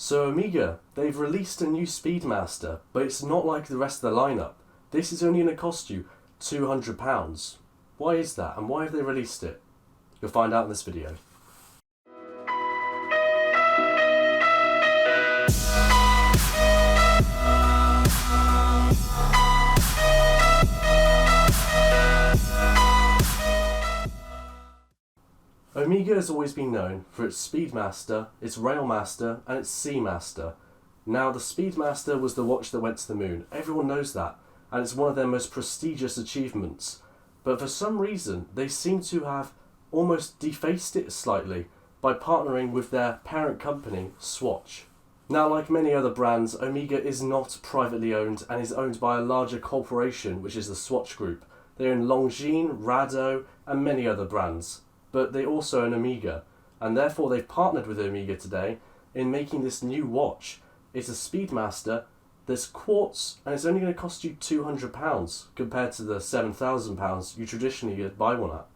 So Omega, they've released a new Speedmaster, but it's not like the rest of the lineup. This is only going to cost you £200. Why is that, and why have they released it? You'll find out in this video. Omega has always been known for its Speedmaster, its Railmaster, and its Seamaster. Now, the Speedmaster was the watch that went to the moon. Everyone knows that, and it's one of their most prestigious achievements. But for some reason, they seem to have almost defaced it slightly by partnering with their parent company, Swatch. Now, like many other brands, Omega is not privately owned and is owned by a larger corporation, which is the Swatch Group. They own Longines, Rado, and many other brands. But they also own Omega, and therefore they've partnered with Omega today in making this new watch. It's a Speedmaster that's quartz, and it's only going to cost you £200 compared to the £7,000 you traditionally buy one at.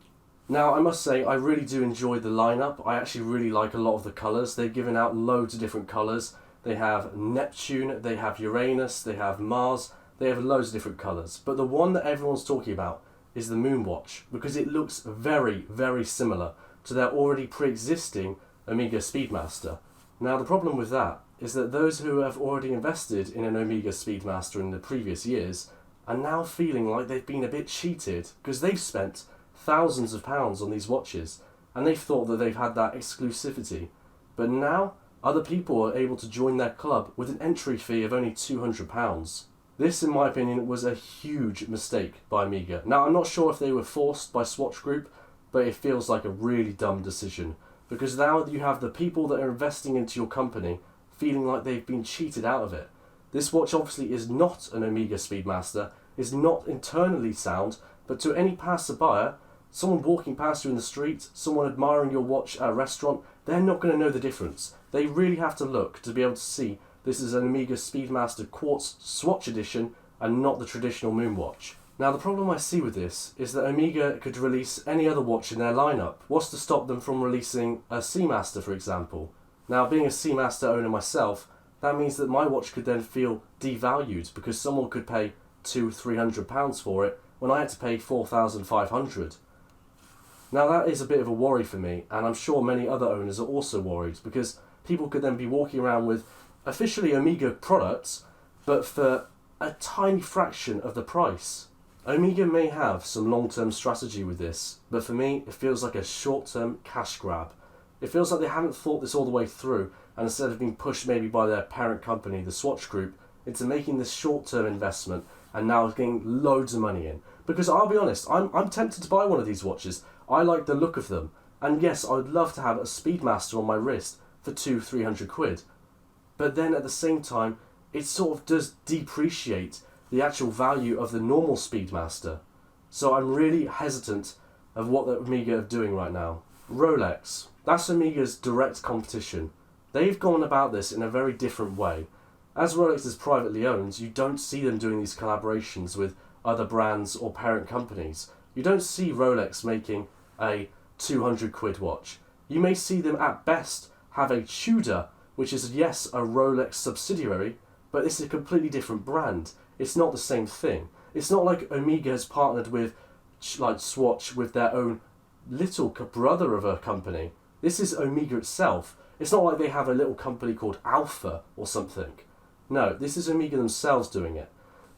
Now, I must say, I really do enjoy the lineup. I actually really like a lot of the colours. They've given out loads of different colours. They have Neptune, they have Uranus, they have Mars, they have loads of different colours. But the one that everyone's talking about is the Moon Watch, because it looks very, very similar to their already pre-existing Omega Speedmaster. Now, the problem with that is that those who have already invested in an Omega Speedmaster in the previous years are now feeling like they've been a bit cheated, because they've spent thousands of pounds on these watches and they've thought that they've had that exclusivity. But now, other people are able to join their club with an entry fee of only £200. This, in my opinion, was a huge mistake by Omega. Now, I'm not sure if they were forced by Swatch Group, but it feels like a really dumb decision. Because now you have the people that are investing into your company feeling like they've been cheated out of it. This watch obviously is not an Omega Speedmaster, is not internally sound, but to any passerby, someone walking past you in the street, someone admiring your watch at a restaurant, they're not going to know the difference. They really have to look to be able to see this is an Omega Speedmaster Quartz Swatch Edition and not the traditional Moon Watch. Now, the problem I see with this is that Omega could release any other watch in their lineup. What's to stop them from releasing a Seamaster, for example? Now, being a Seamaster owner myself, that means that my watch could then feel devalued because someone could pay £200-300 for it when I had to pay £4,500. Now, that is a bit of a worry for me, and I'm sure many other owners are also worried because people could then be walking around with officially Omega products, but for a tiny fraction of the price. Omega may have some long-term strategy with this, but for me, it feels like a short-term cash grab. It feels like they haven't thought this all the way through, and instead of being pushed maybe by their parent company, the Swatch Group, into making this short-term investment and now getting loads of money in. Because I'll be honest, I'm tempted to buy one of these watches. I like the look of them. And yes, I would love to have a Speedmaster on my wrist for £200-300. But then at the same time, it sort of does depreciate the actual value of the normal Speedmaster. So I'm really hesitant of what the Omega are doing right now. Rolex, that's Omega's direct competition. They've gone about this in a very different way. As Rolex is privately owned, you don't see them doing these collaborations with other brands or parent companies. You don't see Rolex making a £200 watch. You may see them at best have a Tudor, which is, yes, a Rolex subsidiary, but it's a completely different brand. It's not the same thing. It's not like Omega has partnered with like Swatch with their own little brother of a company. This is Omega itself. It's not like they have a little company called Alpha or something. No, this is Omega themselves doing it.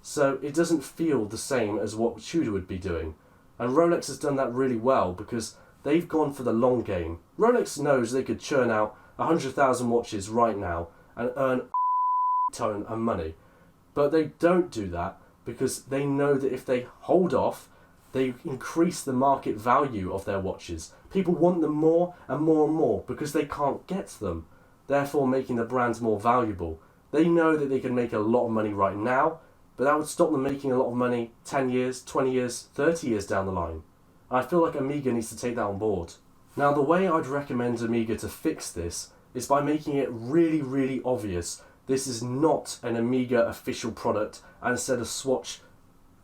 So it doesn't feel the same as what Tudor would be doing. And Rolex has done that really well because they've gone for the long game. Rolex knows they could churn out 100,000 watches right now and earn a ton of money. But they don't do that because they know that if they hold off, they increase the market value of their watches. People want them more and more and more because they can't get them, therefore making the brands more valuable. They know that they can make a lot of money right now, but that would stop them making a lot of money 10 years, 20 years, 30 years down the line. I feel like Omega needs to take that on board. Now, the way I'd recommend Omega to fix this is by making it really, really obvious this is not an Omega official product and instead a Swatch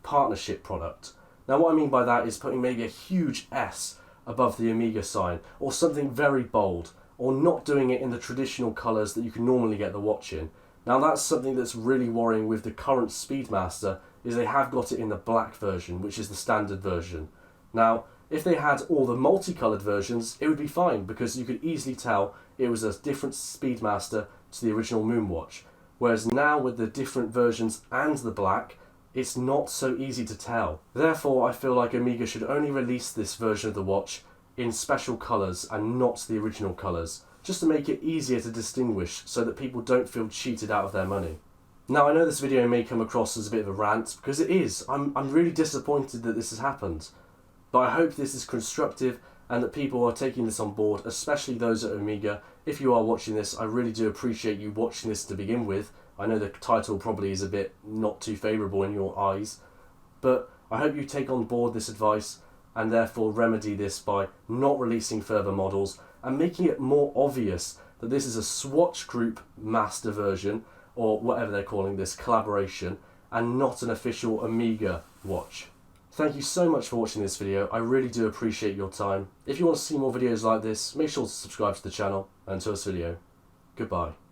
partnership product. Now, what I mean by that is putting maybe a huge S above the Omega sign, or something very bold, or not doing it in the traditional colours that you can normally get the watch in. Now that's something that's really worrying with the current Speedmaster, is they have got it in the black version, which is the standard version. Now, if they had all the multicoloured versions, it would be fine, because you could easily tell it was a different Speedmaster to the original Moonwatch. Whereas now with the different versions and the black, it's not so easy to tell. Therefore, I feel like Omega should only release this version of the watch in special colours and not the original colours, just to make it easier to distinguish so that people don't feel cheated out of their money. Now, I know this video may come across as a bit of a rant, because it is. I'm really disappointed that this has happened. But I hope this is constructive and that people are taking this on board, especially those at Omega. If you are watching this, I really do appreciate you watching this to begin with. I know the title probably is a bit not too favourable in your eyes, but I hope you take on board this advice and therefore remedy this by not releasing further models and making it more obvious that this is a Swatch Group master version, or whatever they're calling this, collaboration, and not an official Omega watch. Thank you so much for watching this video. I really do appreciate your time. If you want to see more videos like this, make sure to subscribe to the channel. Until this video, goodbye.